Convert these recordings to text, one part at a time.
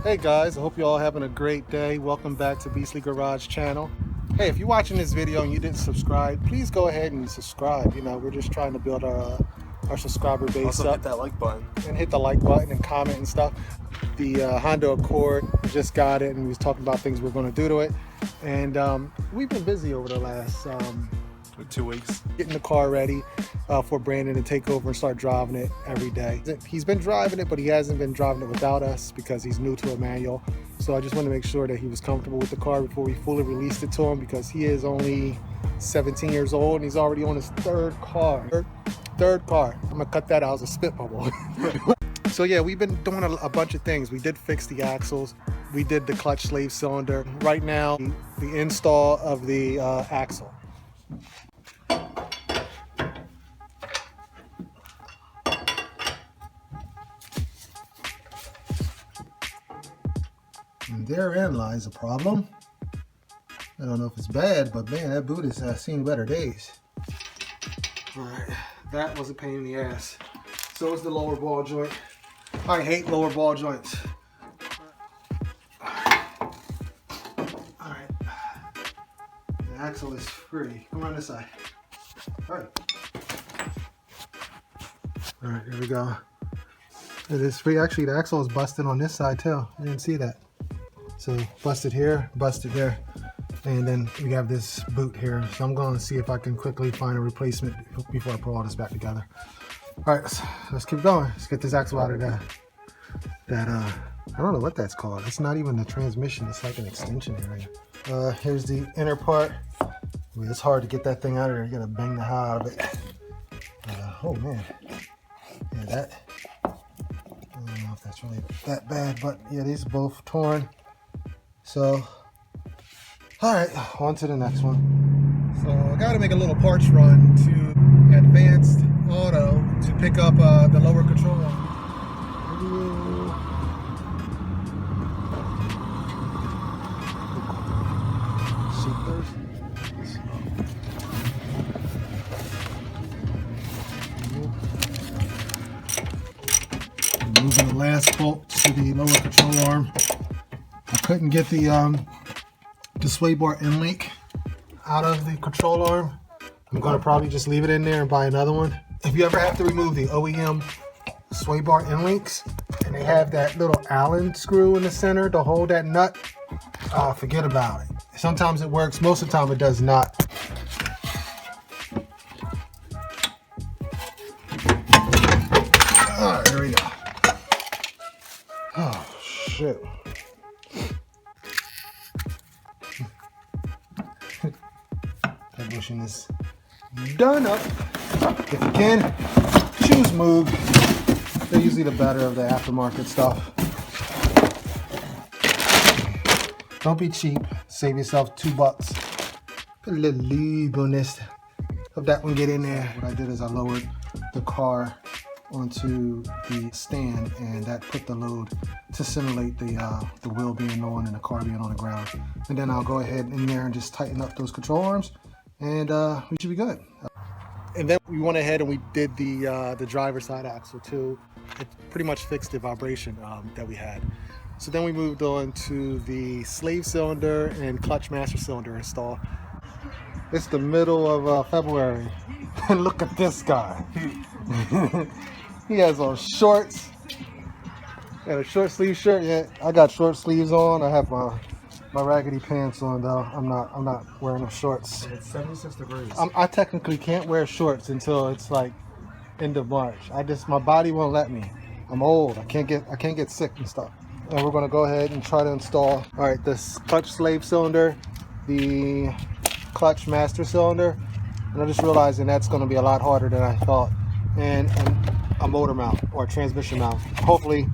Hey guys, I hope you're all having a great day. Welcome back to Beastly Garage channel. Hey, if you're watching this video and you didn't subscribe, please go ahead and subscribe. You know, we're just trying to build our subscriber base also up. Hit that like button. And hit the like button and comment and stuff. The Honda Accord, we just got it and we was talking about things we're going to do to it. And we've been busy over the last 2 weeks. getting the car ready for Brandon to take over and start driving it every day. He's been driving it, but he hasn't been driving it without us because he's new to a manual. So I just wanted to make sure that he was comfortable with the car before we fully released it to him, because he is only 17 years old and he's already on his third car. Third car. I'm gonna cut that out as a spit bubble. So yeah, we've been doing a bunch of things. We did fix the axles. We did the clutch slave cylinder. Right now, the install of the axle. And therein lies a problem. I don't know if it's bad, but man, that boot has seen better days. All right, that was a pain in the ass. So is the lower ball joint. I hate lower ball joints. All right. The axle is free. Come on this side. All right. All right, here we go. It is free. Actually, the axle is busted on this side too. I didn't see that. So busted here, and then we have this boot here. So I'm going to see if I can quickly find a replacement before I put all this back together. All right, let's keep going. Let's get this axle out of that I don't know what that's called. It's not even the transmission. It's like an extension area. Here's the inner part. I mean, it's hard to get that thing out of there. You gotta bang the hell out of it. Oh man, yeah, that. I don't know if that's really that bad, but yeah, these are both torn. So, all right, on to the next one. So I got to make a little parts run to Advanced Auto to pick up the lower control arm. Moving the last bolt to the lower control arm. I couldn't get the sway bar end link out of the control arm. I'm gonna probably just leave it in there and buy another one. If you ever have to remove the OEM sway bar end links and they have that little Allen screw in the center to hold that nut, forget about it. Sometimes it works, most of the time it does not. All right, here we go. Oh shit. That bushing is done up. If you can, choose Moog. They're usually the better of the aftermarket stuff. Don't be cheap. Save yourself $2. Put a little lube on this. Hope that one get in there. What I did is I lowered the car onto the stand, and that put the load to simulate the wheel being on and the car being on the ground. And then I'll go ahead in there and just tighten up those control arms, and we should be good. And then we went ahead and we did the driver's side axle too. It pretty much fixed the vibration that we had. So then we moved on to the slave cylinder and clutch master cylinder install. It's the middle of February, and look at this guy. He has on shorts. Got a short sleeve shirt. Yeah, I got short sleeves on. I have my raggedy pants on though. I'm not wearing no shorts. It's 76 degrees. I technically can't wear shorts until it's like end of March. My body won't let me. I'm old. I can't get sick and stuff. And we're gonna go ahead and try to install. All right, this clutch slave cylinder, the clutch master cylinder, and I'm just realizing that's gonna be a lot harder than I thought. And a motor mount or a transmission mount. Hopefully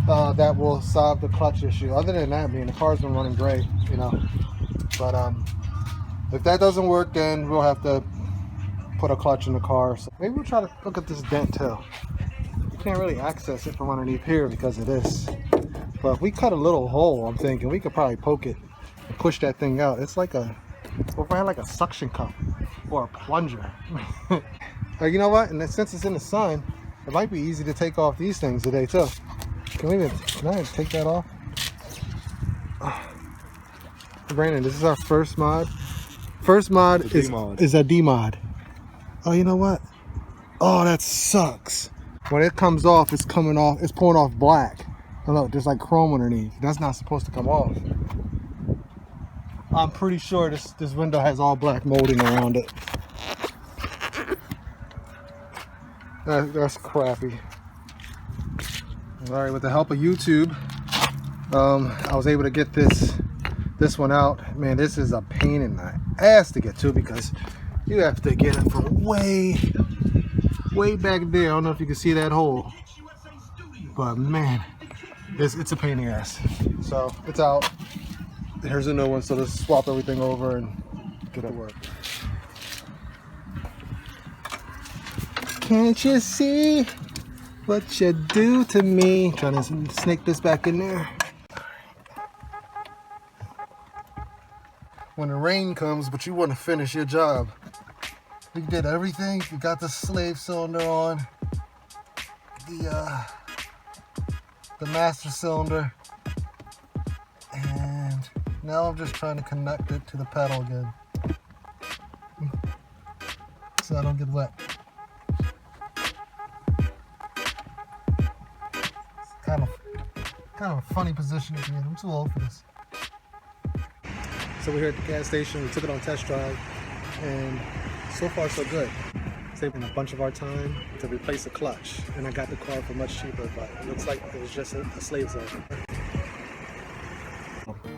that will solve the clutch issue. Other than that, I mean, the car's been running great, you know. But if that doesn't work, then we'll have to put a clutch in the car. So maybe we'll try to look at this dent too. You can't really access it from underneath here because of this. But if we cut a little hole, I'm thinking we could probably poke it and push that thing out. It's like or if I had like a suction cup or a plunger. You know what? And since it's in the sun, it might be easy to take off these things today too. Can I even take that off? Brandon, this is our first mod. First mod The D mod. is a D mod. Oh, you know what? Oh, that sucks. When it comes off, it's coming off. It's pulling off black. Oh, look, there's like chrome underneath. That's not supposed to come off. I'm pretty sure this window has all black molding around it. That's crappy. All right, with the help of YouTube, I was able to get this one out. Man, this is a pain in the ass to get to because you have to get it from way back there. I don't know if you can see that hole, but man, it's a pain in the ass. So it's out. Here's a new one. So let's swap everything over and get it to work. Can't you see what you do to me? Trying to snake this back in there. When the rain comes, but you want to finish your job. We did everything. We got the slave cylinder on, the master cylinder, and now I'm just trying to connect it to the pedal again, so I don't get wet. Kind of a funny position to be in. I'm too old for this. So we're here at the gas station. We took it on test drive, and so far so good. Saving a bunch of our time to replace the clutch, and I got the car for much cheaper, but it looks like it was just a slave cylinder.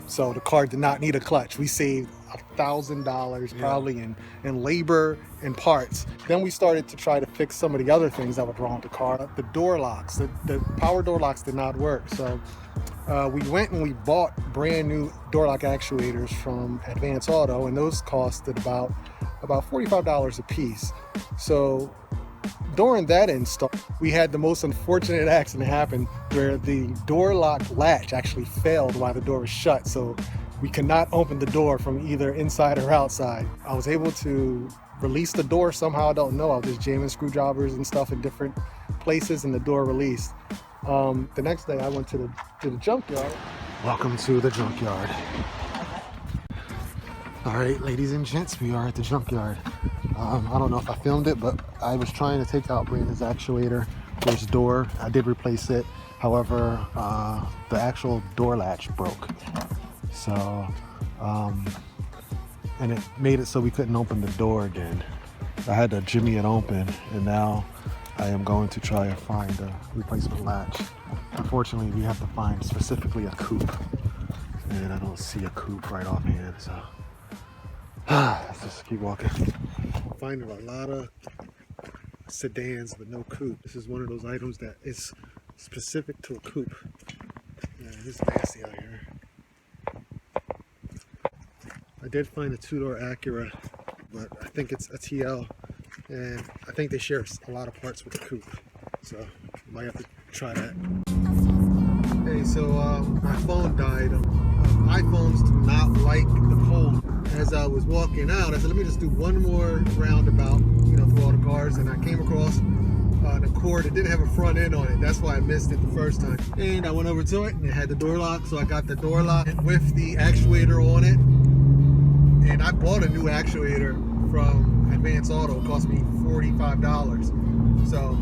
So the car did not need a clutch. We saved $1,000 probably in labor and parts. Then we started to try to fix some of the other things that were wrong with the car. The door locks, the power door locks did not work. So we went and we bought brand new door lock actuators from Advance Auto, and those costed about $45 a piece. So during that install, we had the most unfortunate accident happen where the door lock latch actually failed while the door was shut. So we could not open the door from either inside or outside. I was able to release the door somehow, I don't know. I was just jamming screwdrivers and stuff in different places and the door released. The next day I went to the junkyard. Welcome to the junkyard. All right, ladies and gents, we are at the junkyard. I don't know if I filmed it, but I was trying to take out Brandon's actuator for his door. I did replace it. However, the actual door latch broke. So, and it made it so we couldn't open the door again. I had to jimmy it open, and now I am going to try and find a replacement latch. Unfortunately, we have to find specifically a coupe, and I don't see a coupe right offhand, so let's just keep walking. I'm finding a lot of sedans but no coupe. This is one of those items that is specific to a coupe. Man, this is nasty out here. I did find a two-door Acura, but I think it's a TL, and I think they share a lot of parts with the coupe, so I might have to try that. Hey, so my phone died. iPhones do not like the cold. As I was walking out, I said, let me just do one more roundabout, through all the cars, and I came across an Accord. It didn't have a front end on it. That's why I missed it the first time. And I went over to it, and it had the door lock, so I got the door lock with the actuator on it. And I bought a new actuator from Advance Auto. It cost me $45. So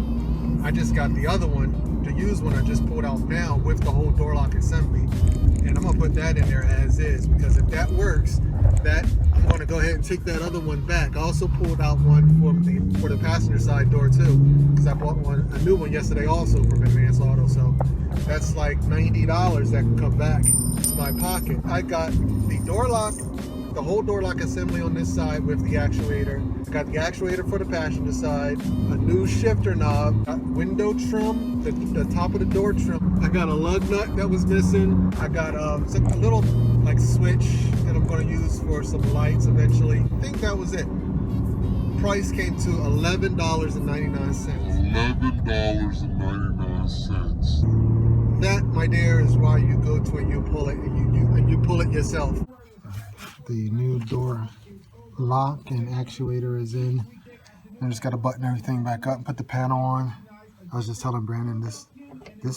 I just got the other one, the used one I just pulled out now with the whole door lock assembly. And I'm gonna put that in there as is, because if that works, I'm gonna go ahead and take that other one back. I also pulled out one for the passenger side door too, because I bought a new one yesterday also from Advance Auto. So that's like $90 that can come back to my pocket. I got the door lock, the whole door lock assembly on this side with the actuator. I got the actuator for the passenger side, a new shifter knob, window trim, the top of the door trim. I got a lug nut that was missing. I got a little switch that I'm going to use for some lights eventually. I think that was it. Price came to $11.99. $11.99. That, my dear, is why you go to it, you pull it, and you pull it yourself. The new door lock and actuator is in. I just got to button everything back up and put the panel on. I was just telling Brandon this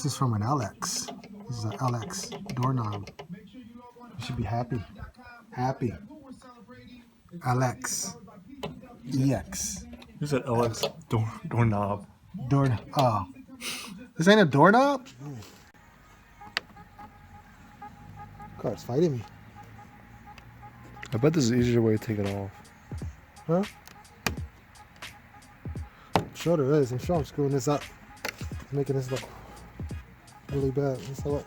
is from an LX. This is an LX doorknob. You should be happy. Happy. Alex. EX. You said LX doorknob. Door. Oh. This ain't a doorknob? Car's fighting me. I bet this is an easier way to take it off. Huh? I'm sure there is. I'm sure I'm screwing this up. Making this look really bad. Let's have a look.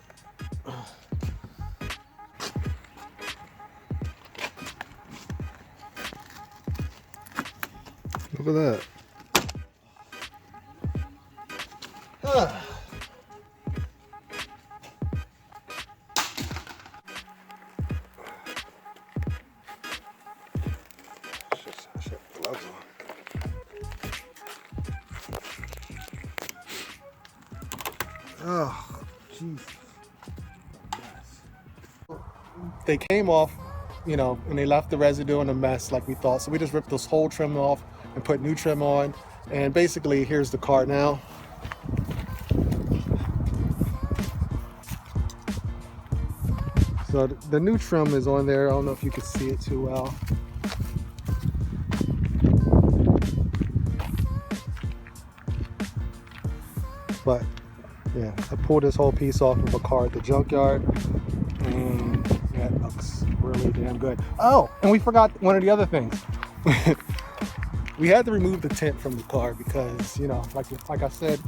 Look at that. Oh, jeez. They came off, you know, and they left the residue in a mess like we thought. So we just ripped this whole trim off and put new trim on. And basically, here's the car now. So the new trim is on there. I don't know if you can see it too well. But yeah, I pulled this whole piece off of a car at the junkyard, and that looks really damn good. Oh, and we forgot one of the other things. We had to remove the tint from the car because, you know, like I said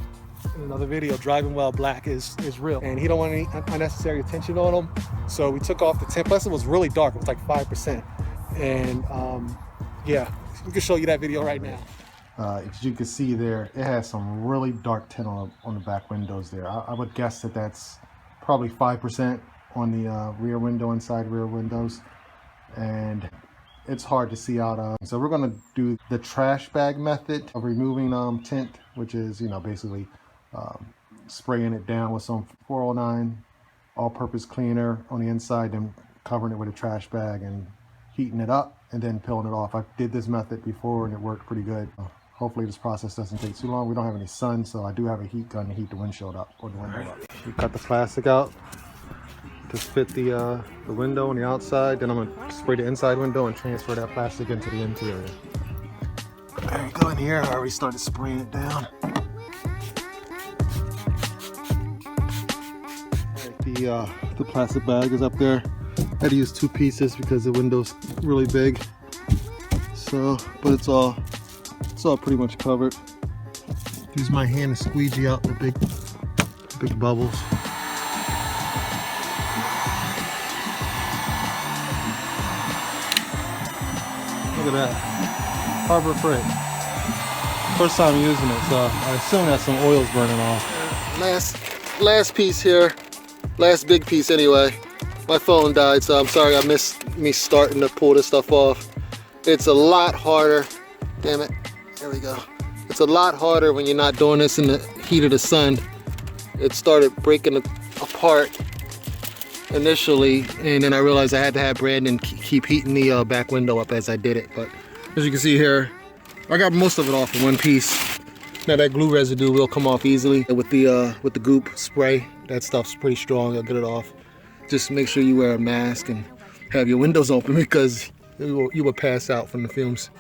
in another video, driving while black is real, and he don't want any unnecessary attention on him. So we took off the tint. Plus, it was really dark. It was like 5%, and yeah, we can show you that video right now. As you can see there, it has some really dark tint on the back windows there. I would guess that that's probably 5% on the rear window and side rear windows, and it's hard to see out of. So we're going to do the trash bag method of removing tint, which is, you know, basically spraying it down with some 409 all-purpose cleaner on the inside, then covering it with a trash bag and heating it up and then peeling it off. I did this method before and it worked pretty good. Hopefully this process doesn't take too long. We don't have any sun, so I do have a heat gun to heat the windshield up, or the window up. We cut the plastic out to fit the window on the outside. Then I'm gonna spray the inside window and transfer that plastic into the interior. There you go in here. I already started spraying it down. The plastic bag is up there. I had to use 2 pieces because the window's really big. So, but it's all pretty much covered. Use my hand to squeegee out the big bubbles. Look at that, Harbor Freight. First time using it, so I assume that some oil's burning off. Last piece here, last big piece anyway. My phone died, so I'm sorry I missed me starting to pull this stuff off. It's a lot harder. Damn it. There we go. It's a lot harder when you're not doing this in the heat of the sun. It started breaking apart initially, and then I realized I had to have Brandon keep heating the back window up as I did it. But as you can see here, I got most of it off in one piece. Now that glue residue will come off easily with the goop spray. That stuff's pretty strong. I'll get it off. Just make sure you wear a mask and have your windows open because you will pass out from the fumes.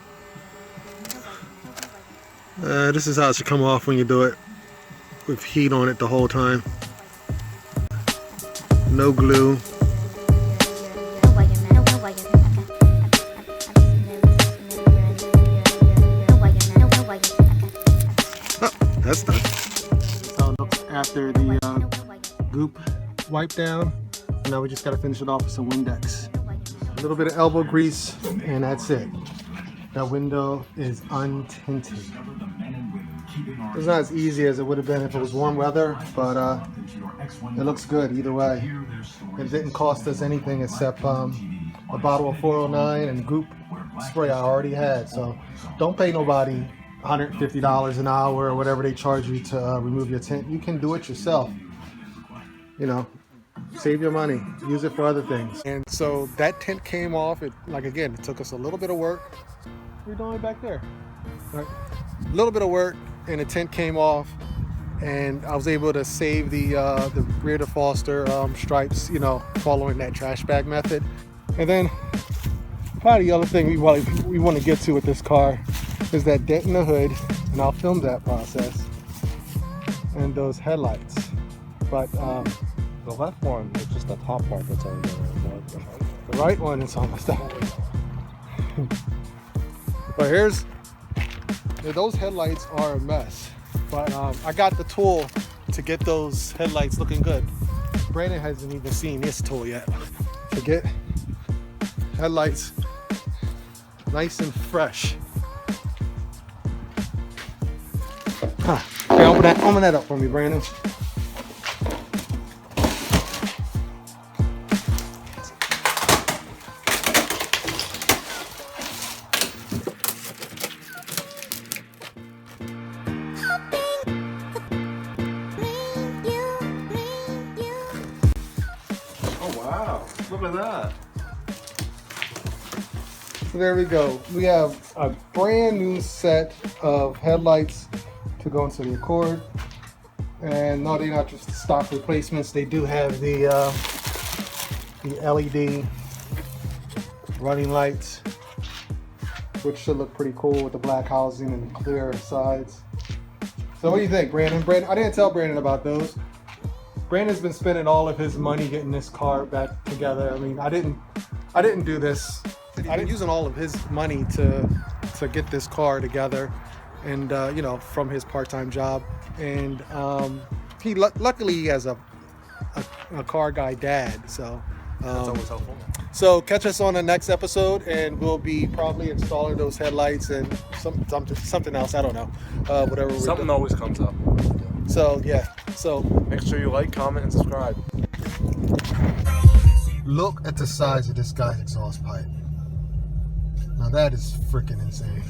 This is how it should come off when you do it with heat on it the whole time. No glue. Oh, that's done. That's how it looks after the goop wipe down. Now we just gotta finish it off with some Windex. A little bit of elbow grease, and that's it. That window is untinted. It's not as easy as it would have been if it was warm weather, but it looks good either way. It didn't cost us anything except a bottle of 409 and goop spray I already had. So don't pay nobody $150 an hour or whatever they charge you to remove your tint. You can do it yourself. You know, save your money, use it for other things. And so that tint came off. It, like again, it took us a little bit of work. We're doing it back there. Right. A little bit of work, and the tint came off. and I was able to save the rear defroster stripes, you know, following that trash bag method. And then probably the other thing we want to get to with this car is that dent in the hood, and I'll film that process, and those headlights. But The left one is just the top part that's already there. the right one is almost out. But those headlights are a mess. But I got the tool to get those headlights looking good. Brandon hasn't even seen this tool yet. To get headlights nice and fresh. Huh. Okay, open that up for me, Brandon. Oh wow! Look at that. So there we go. We have a brand new set of headlights to go into the Accord. And no, they're not just stock replacements. They do have the LED running lights, which should look pretty cool with the black housing and the clear sides. So what do you think, Brandon? Brandon, I didn't tell Brandon about those. Brandon's been spending all of his money getting this car back together. I mean, I didn't do this. I've been using all of his money to get this car together, and you know, from his part-time job. And he luckily he has a car guy dad, so That's always helpful. so catch us on the next episode, and we'll be probably installing those headlights and something else. I don't know, whatever. Something always comes up. So yeah, so Make sure you like, comment, and subscribe. Look at the size of this guy's exhaust pipe. Now that is freaking insane.